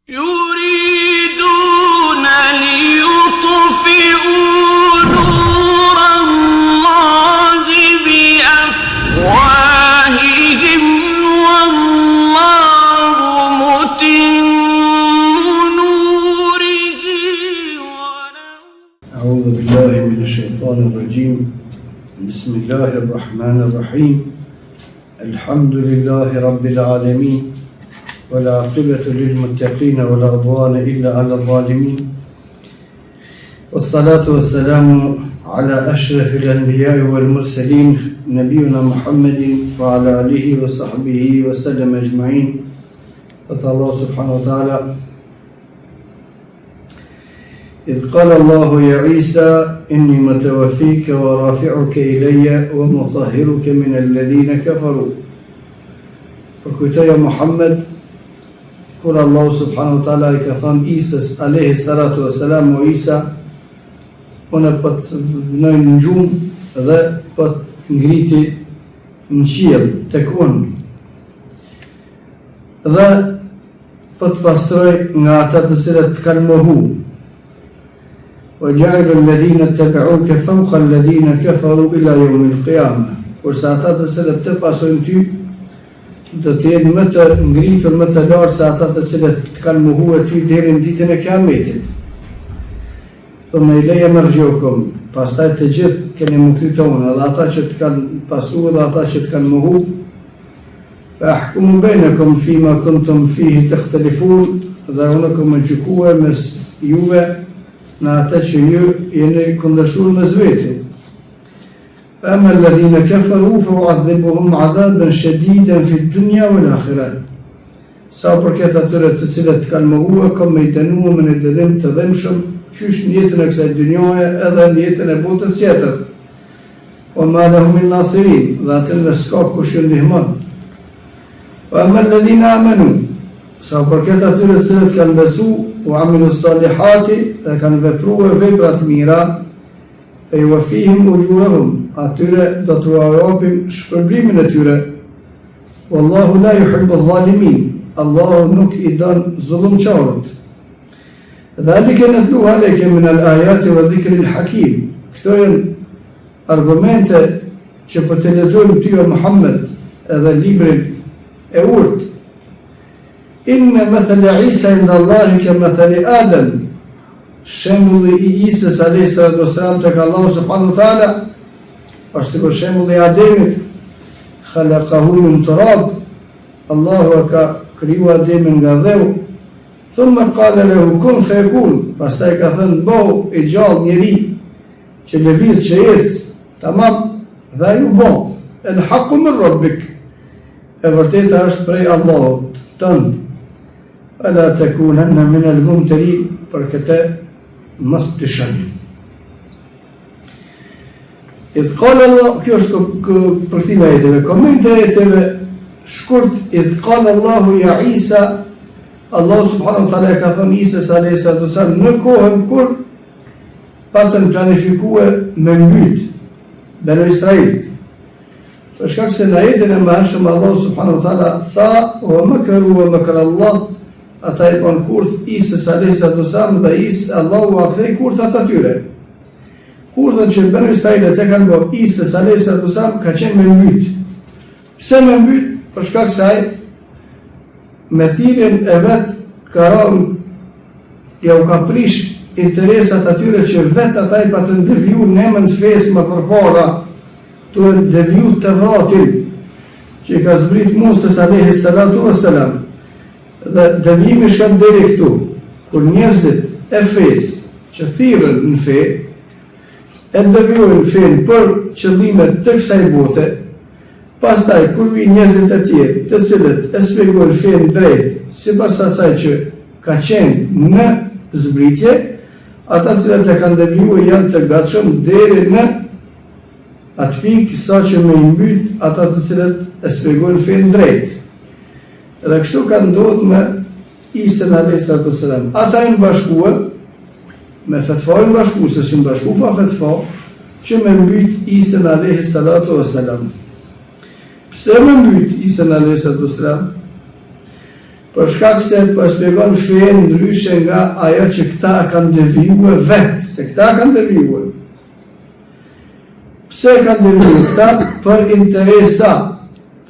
يريدون ليطفئوا نور الله بأفواههم والله متم نوره أعوذ بالله من الشيطان الرجيم بسم الله الرحمن الرحيم الحمد لله رب العالمين والعاقبة للمتقين ولا عدوان إلا على الظالمين والصلاة والسلام على أشرف الأنبياء والمرسلين نبينا محمد وعلى آله وصحبه وسلم أجمعين. قال الله سبحانه وتعالى إذ قال الله يا عيسى إني متوفيك ورافعك إلي ومطهرك من الذين كفروا. Përkujtoj ya Muhammed kur Allah subhanahu wa taala I ka thënë Isës alayhi salatu wassalam o Isa, unë po të vënoj në gjumë dhe po të ngriti në qiell tek unë dhe po të pastroj nga ata të cilët të kanë mohu. وَجَعَلُ الَّذِينَ اتَّبَعُوكَ فَوْقَ الَّذِينَ كَفَرُوا إِلَى يَوْمِ الْقِيَامَةِ. Kurse ata të cilët të pasojnë ty do të jenë më të ngritur, më të lartë se ata të cilët të kanë mohuar ty deri në ditën e Kiametit. Thumma ilayya marji'ukum, pastaj të gjithë keni më kthyer edhe ata që të kanë pasuar dhe ata që të kanë mohu. Fa ahkumu bainakum fima kuntum fihi takhtalifun, dhe unë kam gjykuar mes juve në atë që ju jeni kundërshtuar mes veti. فأما الذين كفروا فأعذبهم عذابا شديدا في الدنيا والآخرة. Sa përket atyre të cilët kanë mohuar, kam me I dënuar me një dënim të dhëmshëm, qysh në jetën e kësaj dynjaje edhe në jetën e botës tjetër. وما لهم من ناصرين, dhe atyre s'ka kush ju ndihmon. وأما الذين آمنوا, sa përket atyre të cilët kanë besu, وعملوا الصالحات, dhe kanë vepruar vepra të mira, فيوفيهم أجورهم, atyre do t'u japim shpërblimin e tyre. Wallahu la yuhibbu adh-dhalimin, Allahu nuk I don zullumçarët. Dhalika natlu alayka min al-ayati wa dhikri al-hakim. Këto janë argumente që po të lexojmë ty o Muhammed edhe librin e urtë. Inna mathala Isa inda Allahi ka mathali Adam. Shembulli I Isës alayhi salatu wassalam tek Allahu subhanahu wa taala është si për shembulli I Ademit, khalaqahu min turab, Allahu e ka kriju Ademin nga dheu, thumma qala lahu kun fayakun, pastaj ka thënë bëhu I gjallë njeri që lëviz që ec, tamam, dhe ju bo, el haqqu min rabbik, e vërteta është prej Allahut tënd. Ala takunanna min al-mumtarin, për këtë mos të shënim. Idh qala Allah, kjo është përkthimi I ajeteve, komente ajeteve shkurt. Idh qala Allahu ya Isa, Allah subhanahu wa taala ka thënë Isës alayhi salatu wasalam në kohën kur patën planifikuar me mbyt Banu Israilit. Për shkak se në ajetin e mëhershëm Allah subhanahu wa taala tha wa makaru wa makara Allah, ata I bën kurth Isës alayhi salatu wasalam dhe Allahu u kthei kurthat atyre. Kurthën që Banu Israilit e kanë bërë Isës alayhi salatu wasalam ka qenë me mbyt. Pse me mbyt? Për shkak se ai me thirrjen e vet ka rënë, ja u ka prish interesat atyre që vetë ata I patën deviju në emën të fesë më përpara, tu e deviju të vratin që I ka zbrit Musës alayhi salatu wasalam. Dhe devijimi shkon deri këtu, kur njerëzit e fesë që thirrën në fe e devijojnë fen për qëllimet të kësaj bote, pastaj kur vi njerëzit e tjerë të cilët e shpjegojnë fen drejt sipas asaj që ka qenë në zbritje, ata cilët e kanë devijuar janë të gatshëm deri në atë pikë sa që me I mbyt ata të cilët e shpjegojnë fen drejt. Dhe kështu ka ndodhur me Isën alayhi salatu wasalam. Ata janë bashkuar me fetvojnë bashku, se shumë bashku pa fetfa, që me mbyt Isën alayhi salatu wasalam. Pse me mbyt Isën alayhi salatu wasalam? për shkak se po e shpjegon fen ndryshe nga ajo që këta kanë devijuar vetë, se këta kanë devijuar. Pse kanë devijuar këta? Për interesa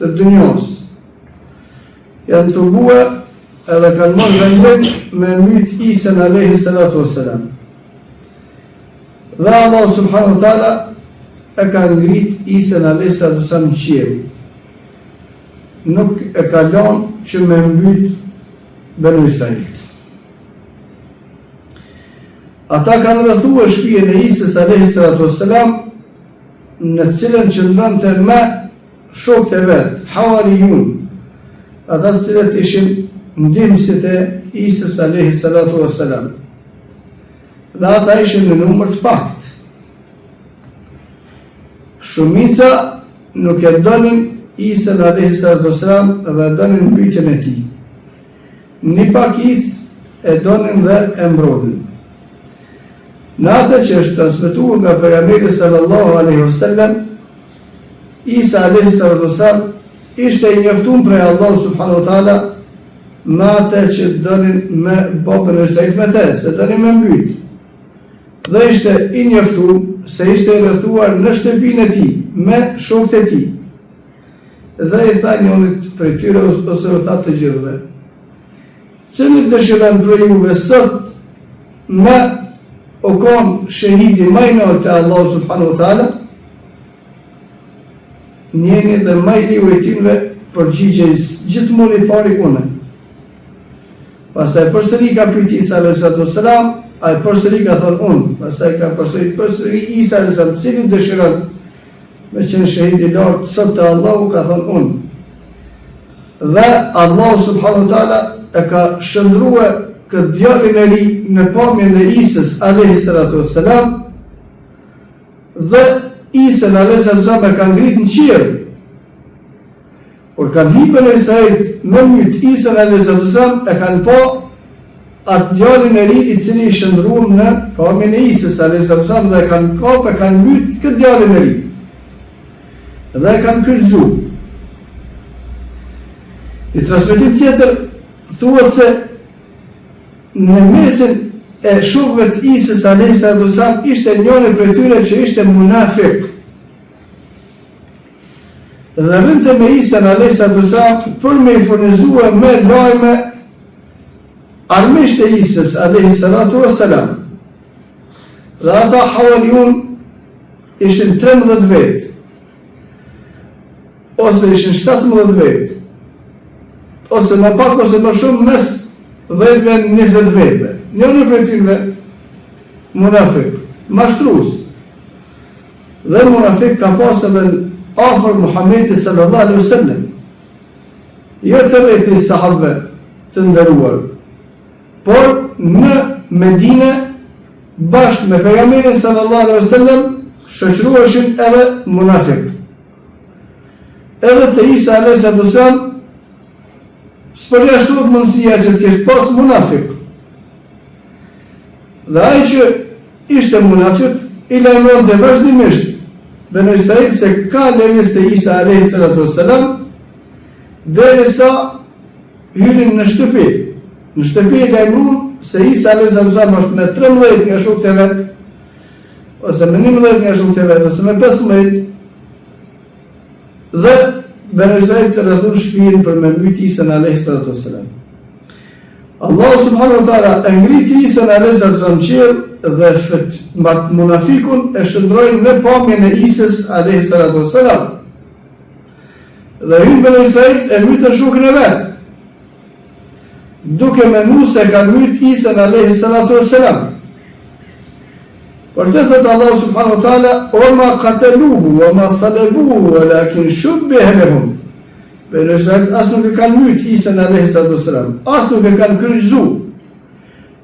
të dunjos. Janë të bua edhe kanë marrë vendim me myt Isën alayhi salatu wassalam. Dhe Allah subhanahu wa taala e ka ngrit Isën alayhi salatu wassalam në qiell. Nuk e ka lënë që me mbyt Banu Israilit. Ata kanë rrethuar shtëpinë e Isës alayhi salatu wassalam, në cilën qëndronte me shokët e vet, Hawariyun, ata të cilët ishin ndihmësit e Isës alayhi salatu wassalam. Dhe ata ishin në numër të pakët. Shumica nuk e donin Isën alayhi salatu wassalam dhe donin mbytjen e tij. Një pakic e donin dhe e mbrodhin. Në atë që është transmetuar nga pejgamberi sallallahu alaihi wasallam, Isa alayhi salatu wassalam ishte i njoftuar prej Allahut subhanahu wa taala me atë që donin me popën e Israilit me të, se donin me mbyt. Dhe ishte i njoftuar se ishte i rrethuar në shtëpinë e tij me shokët e tij. Dhe i tha njërit prej tyre ose u tha të gjithëve: cili dëshiron për juve sot me o kon shahidi majnor të Allah subhanahu wa ta'ala, njeni dhe majri u e timve përgjigjej gjithmonë i pari une. Pastaj përsëri ka pyet Isa alayhi salatu wassalam, ai përsëri ka thonë unë. Pastaj ka përsëri Isa alayhi salatu, cili dëshiron me qenë shahidi lartë sot të Allahu, ka thonë unë. Dhe Allah subhanahu wa ta'ala e ka shëndruar këtë djalin e ri në pamjen e Isës alayhi salatu wassalam, dhe Isën alayhi salatu wassalam e ka ngrit në qiell. Por kanë hipën e Israilit në myt Isën alayhi salatu wassalam, e kanë po atë djalin e ri i cili i shëndruar në pamjen e Isës alayhi salatu wassalam, dhe kanë kapë, kanë myt këtë djalin e ri. Dhe e kanë kryqëzuar. Në transmetim tjetër thuhet se në mesin e shokëve të Isës alayhi salatu wassalam ishte njëri prej tyre që ishte munafik. Dhe rrinte me Isën alayhi salatu wassalam për me i furnizuar me lajme armisht e Isës alayhi salatu wassalam. Dhe ata Hawariyun ishin 13 vetë, ose ishin 17 vetë, ose më pak ose më shumë mes 10-20 vetëve. Njëri prej tyre munafik, mashtrues. Dhe munafik ka pasur edhe afër Muhamedit sallallahu alaihi wasallam. Jo të rreth sahabëve të nderuar, por në Medinë bashkë me pejgamberin sallallahu alaihi wasallam shoqërueshin edhe munafik. Edhe te Isa alayhi sallam s'përjashtohet mundësia që të kesh pas munafik. Dhe ai që ishte munafik i lajmëronte vazhdimisht Banu Israil se ka lëvizje te Isa alayhi salatu wassalam, derisa hyrin në shtëpi. Në shtëpi e lajmëruan se Isa alayhi salatu wassalam është me 13 nga shokët e vet, ose me 11 nga shokët e vet, ose me 15, dhe Banu Israil të rrethon shtëpinë për me mbyt Isën alayhi salatu wassalam. Allah subhanahu wa taala e ngriti Isën alayhi salatu wassalam qiell dhe fat munafikun e shndroi në pamjen e Isës alayhi salatu wassalam. Dhe hyn Banu Israil e mbytën shokën e vet, duke menuar se ka mbyt Isën alayhi salatu wassalam. Por të thëtë Allah subhanahu wa ta'ala: o ma qataluhu, o ma salabuhu, walakin shubbiha lahum. Banu Israil as nuk e kanë mbyt Isën alayhi salatu wassalam, as nuk e kanë kryqëzuar,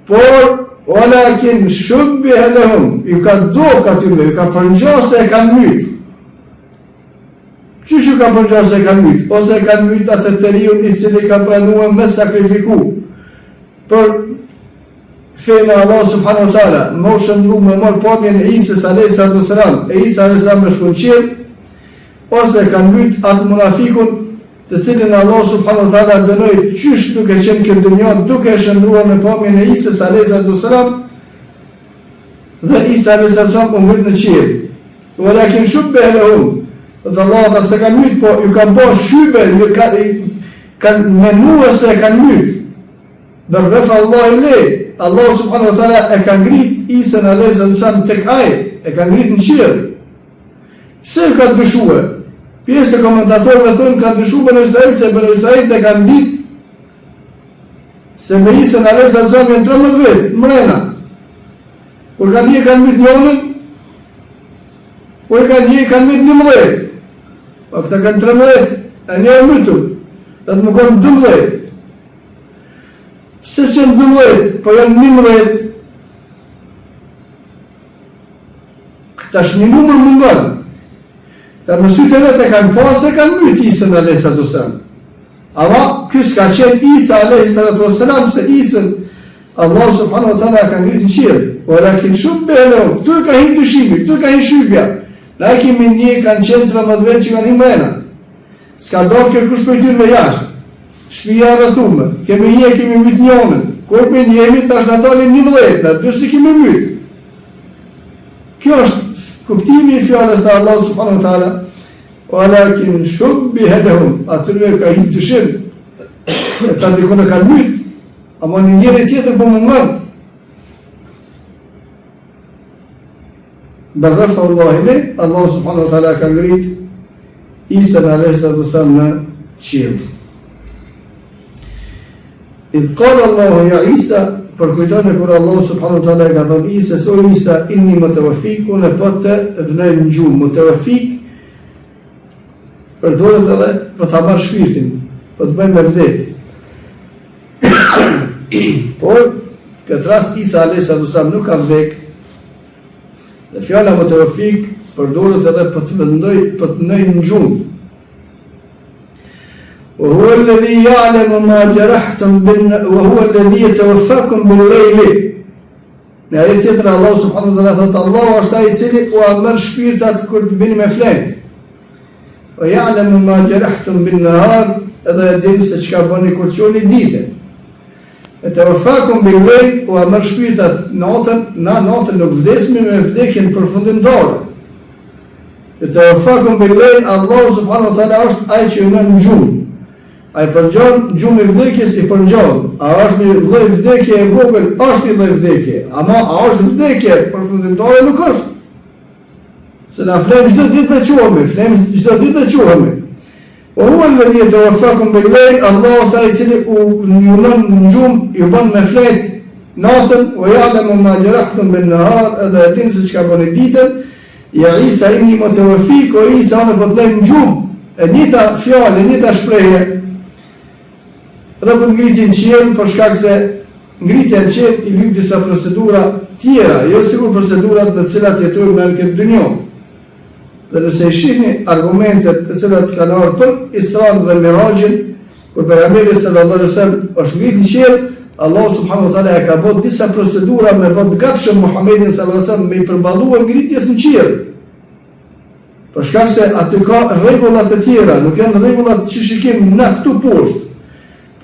por walakin shubbiha lahum, ju ka dok atyre, ju ka përngjasë e kanë mbyt. Qysh ju ka përngjasë e kanë mbyt? Ose e kanë mbyt atë të riun i cili ka pranuar me sakrifiku për fejnë Allah subhanahu wa ta'ala, më shëndru me mërë pamjen e Isës alayhi salatu wassalam, e Isa alayhi salatu me shkon qiell, ose kanë mbyt atë munafikun të cilin Allah subhanahu wa taala dënoi qysh duke qenë këtë dunjë, duke shndruar në pamjen e Isës alayhi salam, dhe Isa alayhi salam u ngrit në qiell. Walakin shubbiha lahum, dhe Allah se kanë myt, po ju ka bërë shybe, kanë menuar se kanë myt. Dhe refa Allah i le, Allah subhanahu wa taala e ka ngrit Isën alayhi salam tek ai, e ka ngrit në qiell. Pse ka dyshuar? Pjesë e komentatorëve thonë ka dyshuar Banu Israil, se Banu Israil të kanë ditë se me Isën alayhi salam janë 13 vjet mrena. Kur kanë dhije kanë myt njërin, kur kanë dhije kanë myt 11. Po këta kanë 13, e një e mytur, dhe të më konë 12. Pse janë 12, po janë 11. Këta është një numër mungon. Ta në sytë e vetë e kanë pasë e kanë myt Isën alayhi salam. Ama ky s'ka qenë Isa alayhi salam, se Isën Allah subhanahu wa taala ka ngrit në qiell. Walakin shubbiha lahum, këtu ka hi dyshimi, këtu ka hi shybja. Na kemi një kanë qenë 13 vjet që kanë imrena. S'ka dorë kërkush për tyre jashtë. Shtëpia rrethume, kemi një, kemi myt njërin. Kur me njëmi tash na dalin 11, na dy si kemi myt. Kjo është kuptimi i fjalës së Allah subhanahu wa taala. Walakin shubbiha lahum, atyre ka hi dyshim. Ta dikon e kanë myt, ama një njëri tjetër po mungon. Bel rafa Allah ilay, Allah subhanahu wa taala ka ngrit Isën alayhi salam në qiell. Idh qala Allah ya Isa, për kujtone kur Allah subhanahu wa taala ka thënë Isës, o Isa, inni mutawaffik, unë po të vënoj në gjumë. Mutawaffik përdoret edhe për ta marrë shpirtin, për të bëjmë me vdekje. Por këtë rast Isa alayhi salam nuk ka vdek. Dhe fjala mutawaffik përdoret edhe për të vendoj, për të nëjë në gjumë. وهو الذي يعلم ما جرحتم وهو الذي يتوفاكم بالليل. Në ajet tjetër Allah subhanahu wa taala thotë Allahu është ai i cili u merr shpirtat kur të bini me flet. Wa ya'lamu ma jarahtum bin nahar, edhe e din se çka bëni kur çoni ditën. Yatawaffakum bil layl, u merr shpirtat natën, na natën nuk vdesmi me vdekjen përfundimtare. Yatawaffakum bil layl, Allah subhanahu wa taala është ai që në gjumë. A i përgjon gjumë i vdekjes i përgjon. A është një lloj vdekje e vogël, është një lloj vdekje. Ama a është vdekje përfundimtare, nuk është. Se na flem çdo ditë të quhemi, flem çdo ditë të quhemi. O huwa alladhi yatawaffakum bil-layl, Allah është ai i cili ju lën në gjumë, ju bën me flet natën, wa ya'lamu ma jarahtum bin-nahar, edhe e din se çka bëni ditën. Ja Isa inni mutawaffik, o Isa më bëllë në gjumë. E njëta fjalë, njëta shprehje. Dhe për ngritjen në qiell, për shkak se ngritja në qiell i lyp disa procedura tjera, jo sikur procedurat me të cilat jetojmë në këtë dunjë. Dhe nëse i shihni argumentet të cilat kanë ardhur për Isran dhe Mirajin, kur pejgamberi sallallahu alaihi wasallam është ngrit në qiell, Allah subhanahu wa taala e ka bërë disa procedura me vot gatshëm Muhamedit sallallahu alaihi wasallam me i përballuar ngritjes në qiell. Për shkak se aty ka rregulla të tjera, nuk janë rregullat që shikim na këtu poshtë.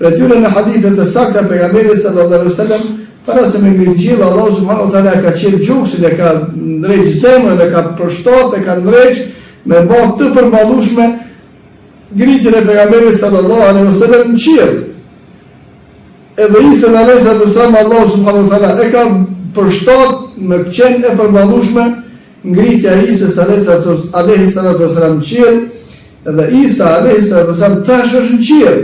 Për tyre në hadithet e sakta pejgamberit sallallahu alaihi wasallam, para se me ngritë qiell, Allah subhanahu wa taala ka qenë gjoksin, e ka ndrejq zemrën, e ka përshtat, e ka ndrejq me bot të përballueshme ngritjen e pejgamberit sallallahu alaihi wasallam në qiell. Edhe Isën alayhi salam, Allah subhanahu wa taala e ka përshtat me qenë e përballueshme ngritja e Isës alayhi salam në qiell, edhe Isa alayhi salam tash është në qiell.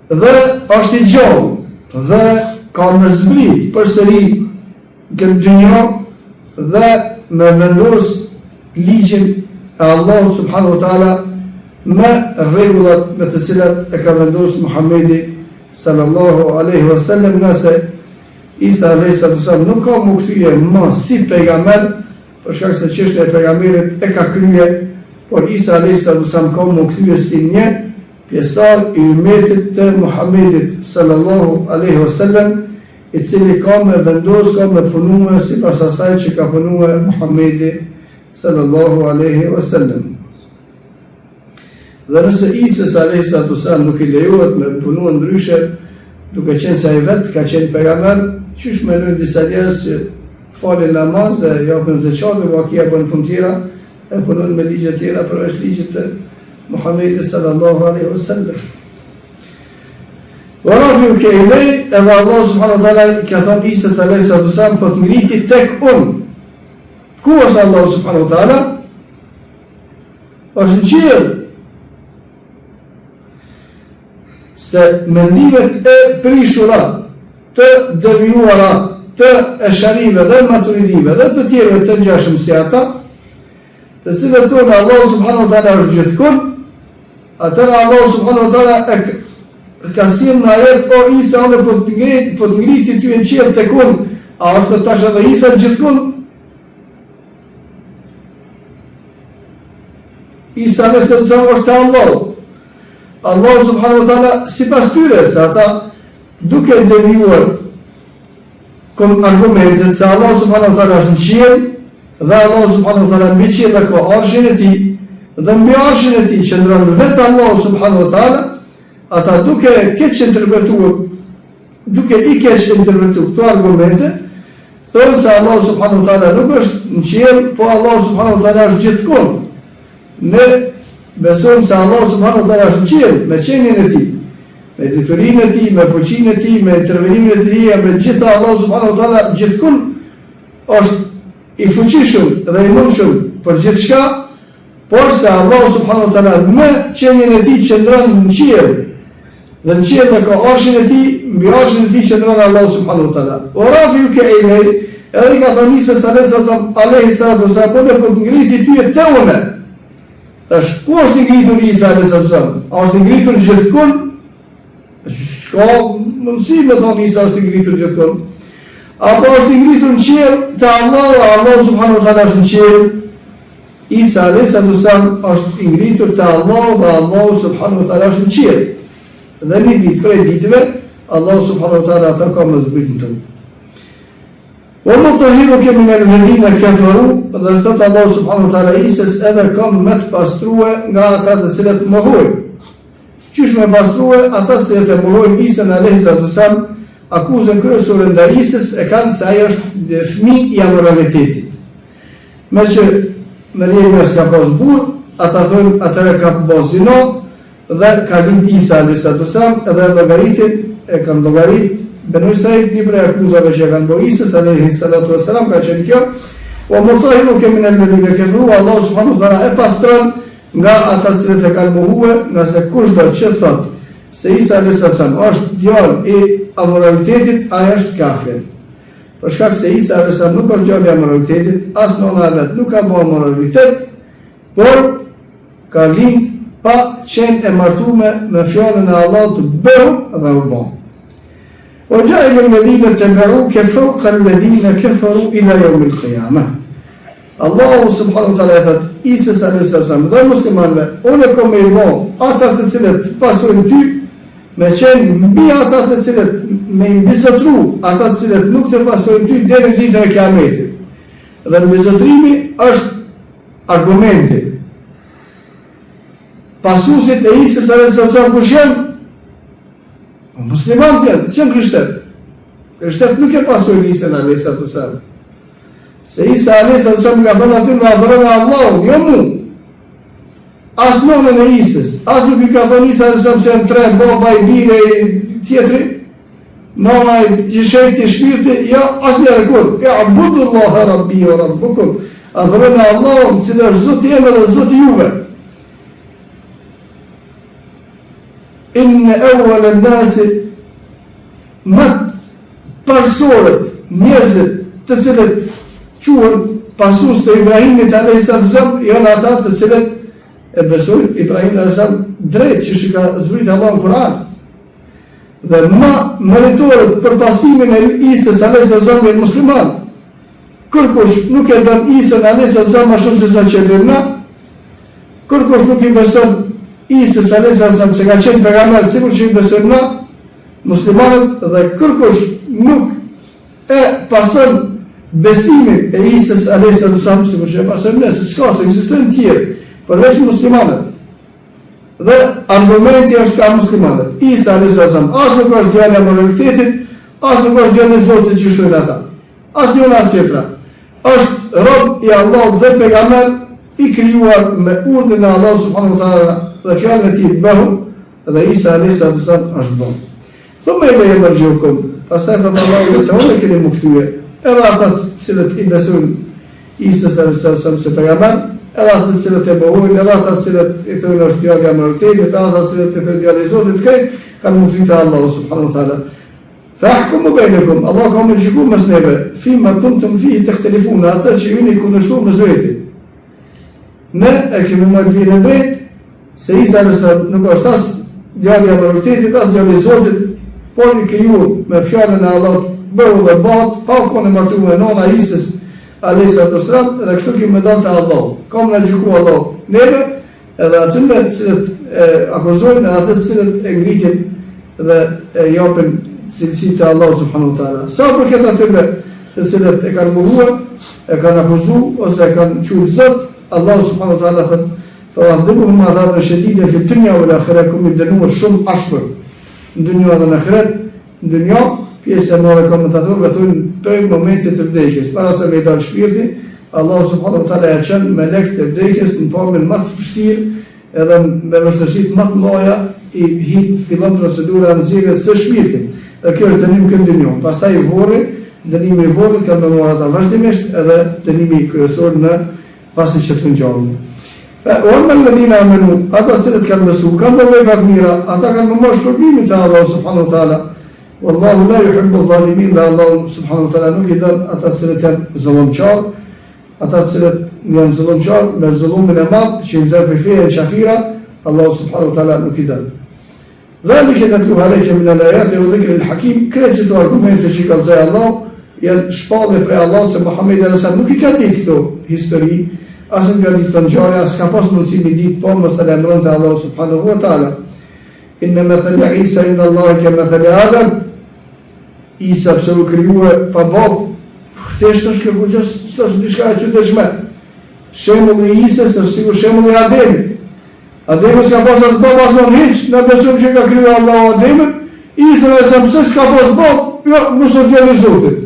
Dhe është i gjallë, dhe ka me zbrit përsëri këtë dynjë dhe me vendos ligjin e Allah subhanahu wa taala me rregullat me të cilat e ka vendosur Muhamedi sallallahu alaihi wasallam, nëse Isa alayhi salam nuk ka më kthye më si pejgamber, për shkak se çështja e pejgamberit e ka kryer, por Isa alayhi salam ka më kthye si një pjesëtar i umetit të Muhamedit sallallahu alaihi wasallam, i cili ka me vendos, ka me punue sipas asaj që ka punue Muhamedi sallallahu alaihi wasallam. Dhe nëse Isës a.s. nuk I lejohet me punu ndryshe, duke qenë se ai vetë ka qenë pejgamber, qysh mendojnë disa njerëz që falin namaz dhe japin zeqat dhe vakia bën punë tjera, e punojnë me ligje tjera përveç ligjit të Muhammedit sallallahu alaihi wasallam. Wa rafi'uka ilay, edhe Allah subhanahu wa taala ka thënë Isës a.s. po të ngriti tek unë. Ku është Allah subhanahu wa taala? Është në qiell. Se mendimet e prishura, të devijuara, të esharive dhe maturidive dhe të tjerëve të ngjashëm si ata, të cilët thonë Allah subhanahu wa taala është gjithkund, atëra Allah subhanahu wa taala ka sjellë në ajet, o Isa, unë po të ngriti ty në qiell tek unë, a është tash edhe Isa gjithkund? Isa nëse është Allah. Allah subhanahu wa taala sipas tyre, se ata duke devijuar kom argumentet se Allah subhanahu wa taala është në qiell dhe Allah subhanahu wa taala mbi qiell ka arshin e tij dhe mbi arshin e tij qëndron vetë Allah subhanahu wa taala, ata duke keq interpretuar këto argumente, thonë se Allah subhanahu wa taala nuk është në qiell, po Allah subhanahu wa taala është gjithkund. Ne besojmë se Allah subhanahu wa taala është në qiell me qenien e tij, me diturinë e tij, me fuqinë e tij, me intervenimin e tij, me gjitha Allah subhanahu wa taala gjithkund është I fuqishëm dhe I mundshëm për gjithçka, por se Allah subhanahu wa taala me qenien e tij qëndron në qiell. Dhe në qiell ka arshin e tij, mbi arshin e tij qëndron Allah subhanahu wa taala. Wa rafi'uka ilay, edhe ka thënë Isa alayhi salatu wasalam, po të ngriti ty te unë. Tash, ku është I ngritur Isa alayhi salatu? A është I ngritur gjithkund? Shka mundësi me thonë Isa është I ngritur gjithkund. Apo është I ngritur në qiell te Allah subhanahu wa taala është në qiell. Isa alayhi salatu është I ngritur te Allah dhe Allah subhanahu wa taala është në qiell. Dhe një ditë prej ditëve, Allah subhanahu wa taala ata ka më zbritën tonë. Wa mutahhiruka min alladhina kafaru, dhe thot Allah subhanahu wa taala Isës edhe kam me të pastrua nga ata të cilët mohojnë. Qysh me pastrua ata të cilët e mohojnë Isën alayhi salatu, akuzën kryesore ndaj Isës e kanë se ai është fëmijë I amoralitetit. Me që Mariam s'ka pas burr, ata thonë atëre ka pas zino dhe ka lind Isa alayhi salatu edhe llogaritin e kanë llogarit Banu Israil një prej akuzave që kanë bërë Isës alayhi salatu wassalam ka qenë kjo, wa mutahhiruka min alladhina kafaru, Allah subhanahu wa taala e pastron nga ata që e kanë mohuar, nëse kushdo që thot se Isa alayhi salam është djalë I amoralitetit, ai është kafir. Për shkak se Isa alayhi salam nuk është djalë I amoralitetit, as nëna vet nuk ka bërë amoralitet, por ka lind pa qenë e martuar me fjalën e Allahut të bëu dhe u bë. وجعل الذين اتبعوك فوق الذين كفروا إلى يوم القيامة. Allah subhanahu wa taala thot Isës alayhi salam dhe muslimanëve, unë kam I bë ata të cilët pasojnë ty, me qenë mbi ata të cilët me mbizotru, ata të cilët nuk të pasojnë ty deri në ditën e Kiametit. Dhe mbizotrimi është argumenti. Pasuesit e Isës alayhi salam kush janë? Muslimanët janë, që janë krishterë. Krishterët nuk e pasojnë Isën alayhi salam. Se Isa alayhi salam ka thënë aty me adhurojnë Allahun, jo mu. As nënën e Isës, as nuk I ka thënë Isa alayhi salam se janë tre, baba I bire tjetri, nëna I shejti shpirti, jo, asnjëherë kur. Ja abudullaha rabbi wa rabbukum. Adhurojnë Allahun, I cili është Zoti im dhe Zoti juve. Inne awwal an-nas mat parsorët, njerëzit të cilët quhen pasues të Ibrahimit alayhi salam, janë ata të cilët e besojnë Ibrahim alayhi salam drejt që ka zbritur Allah në Kur'an. Dhe më meritorët për pasimin e Isës alayhi salam janë muslimanë. Kërkush nuk e don Isën alayhi salam më shumë se sa që do na, kërkush nuk I beson Isës alayhi salam se ka qenë pejgamber, sikur që I besojmë na, muslimanët, dhe kërkush nuk e pason besimin e Isës alayhi salam, sikur që e pasojmë ne, se s'ka, se ekzistojnë tjerë, përveç muslimanët. Dhe argumenti është ka muslimanët. Isa a.s. as nuk është djali i moralitetit, as nuk është djali i Zotit që shtojnë ata. As njëna as tjetra. Është rob i Allahut dhe pejgamber i krijuar me urdhën e Allahut subhanahu wa taala dhe fjalën e tij bëhu dhe Isa a.s. është bon. Thumma ilayhi marji'ukum. Pastaj thot Allahu te unë keni më kthye. Edhe ata të cilët i besojnë Isa a.s. se pejgamber, edhe ata të cilët e bëhojnë, edhe ata të cilët e thonë është djali i moralitetit, edhe ata të cilët e thonë djali i Zotit, kanë më kthyer Allahu subhanahu wa taala. Fahkumu bainakum, Allah ka më gjyku mes neve, fima kuntum fihi takhtalifuna, atë që ju i kundërshtuar me Zotin. Ne e kemi marrë vjen e drejtë se Isa nuk është as djali i moralitetit, as djali i Zotit, por i krijuar me fjalën e Allahut, bëu dhe bat, pa konë martuar me nona Isës a.s. edhe kështu kemi dalë te Allahu. Kam na gjyku Allahu neve, edhe aty me të cilët akuzojnë, edhe atë të cilët e ngritin dhe e japin cilësi të Allahu subhanahu wa taala. Sa për këtë atyre të cilët e kanë mohuar, e kanë akuzuar ose e kanë thënë Zot, Allahu subhanahu wa taala thot: "Fa'adhibuhum 'adaban shadidan fi dunya wal akhirah", kum dënuar shumë ashpër në dunjë dhe në ahiret. Në dunjë pjesë e madhe komentatorëve thonë për momentet të vdekjes, para se me dalë shpirti, Allahu subhanahu wa taala e çon melekët e vdekjes në formën më të vështirë edhe me vështirësitë më të mëdha i fillon procedura nxjerrjes së shpirtit. Dhe kjo është dënim këtë dunjë. Pastaj dënimi i vorrit ka ndërmuar ata vazhdimisht edhe dënimi kryesor në pasi që të ngjallën. Amma alladhina amanu, ata cilët kanë besuar, kanë bërë vepra të mira, ata kanë marrë shpërblimin te Allahu subhanahu wa taala. Wallahu la yuhibbu adh-dhalimin, dhe Allahu subhanahu wa taala nuk i don ata cilët janë zullumçar, ata cilët janë zullumçar me zullumin e madh që i nxjerr për fenë shafira, Allahu subhanahu wa taala nuk i don. Dhalike natluha alayka min al-ayati wa dhikri al-hakim, këtë argumente që ka thënë Allah janë shpallje për Allah se Muhamedi sallallahu alaihi wasallam nuk i ka ditë këto histori, as nuk ka ditë të ngjarje, as ka pas mundësi me ditë, po mos ta lajmëronte Allah subhanahu wa taala. Inna mathala Isa inda Allah ka mathali Adam. Isa pse u krijuar pa bab, thjesht është kjo gjë, s'është diçka e çuditshme. Shembulli i Isës është sikur shembulli i Ademit. Ademi s'ka pas as bab as nuk hiç, ne besojmë që ka krijuar Allahu Ademin. Isa nëse pse s'ka pas bab, jo, mos u djali i Zotit.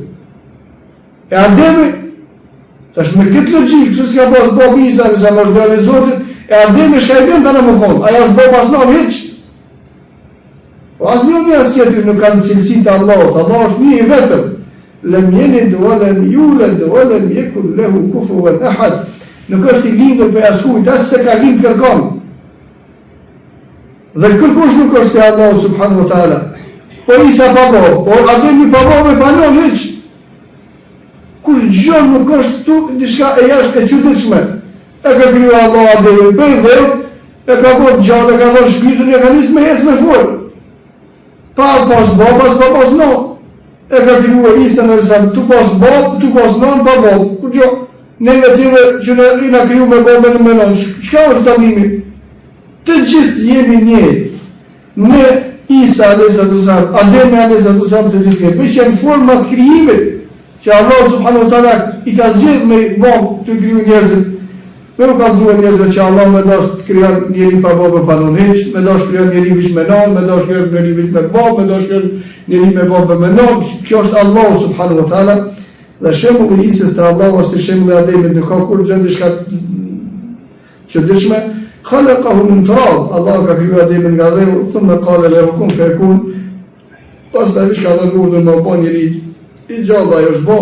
E Ademi, tash me këtë logjikë, pse s'ka pas bab Isa nëse mos djali i Zotit, e Ademi shka i vjen tani më vonë, ai as bab as nuk hiç. Po asnjë një asjetër nuk kanë cilësitë të Allahut. Allah është një i vetëm. Lem yelid wa lam yulad wa lam yakul lahu kufuwan ahad. Nuk është i lindur për askujt, as se ka lind kërkon. Dhe kërkush nuk është se Allahu subhanahu wa taala. Po Isa pa bab, po Ademi pa bab e panon hiç. Kur gjë nuk është tu diçka e jashtë e çuditshme. E ka krijuar Allahu Ademin për dhe e ka bërë gjallë, e ka dhënë shpirtin, e ka nisë me ecë me fol. Pa pas babas, pa pas non. E ka krijuar Isën e tu pas bab, tu pas non, pa bab. Kur gjë, ne tjerë që ne na kriju me babën me non. Çka është dallimi? Të gjithë jemi një. Ne Isa alayhi salam, Ademi alayhi salam, të gjithë jemi. Veç janë forma të krijimit që Allah subhanahu wa taala i ka zgjedhur me bab të kriju njerëzit. Nuk ka dhënë njerëzve që Allah me dash të krijon njeri pa babë pa non hiç, me dash krijon njeri veç me non, me dash krijon njeri veç me babë, me dash krijon njeri me babë me non. Kjo është Allah subhanahu wa taala. Dhe shembulli i Isës te Allahu ose shembulli i Ademit nuk ka kur gjë diçka çuditshme. Khalaqahu min turab, Allah ka krijuar Ademin nga dheu, thumma qala lahu kun fayakun. Pastaj vish ka dhënë urdhën me bën njeri i gjallë ajo është bo.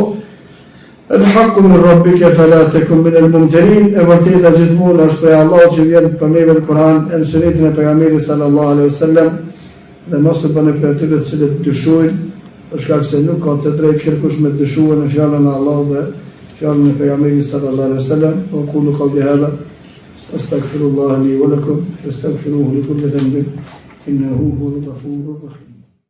الحق من ربك فلا تكن من الممترين. E vërteta gjithmonë është prej Allahut që vjen për neve në Kur'an e në sunetin e pejgamberit sallallahu alaihi wasallam, dhe mos e bëni për atyre të cilët dyshojnë, për shkak se nuk ka të drejtë kërkush me dyshuar në fjalën e Allahut dhe fjalën e pejgamberit sallallahu alaihi wasallam. Wa qulu qawli hadha astaghfirullah li wa lakum fastaghfiruhu li kulli dhanbin innahu huwal ghafurur rahim.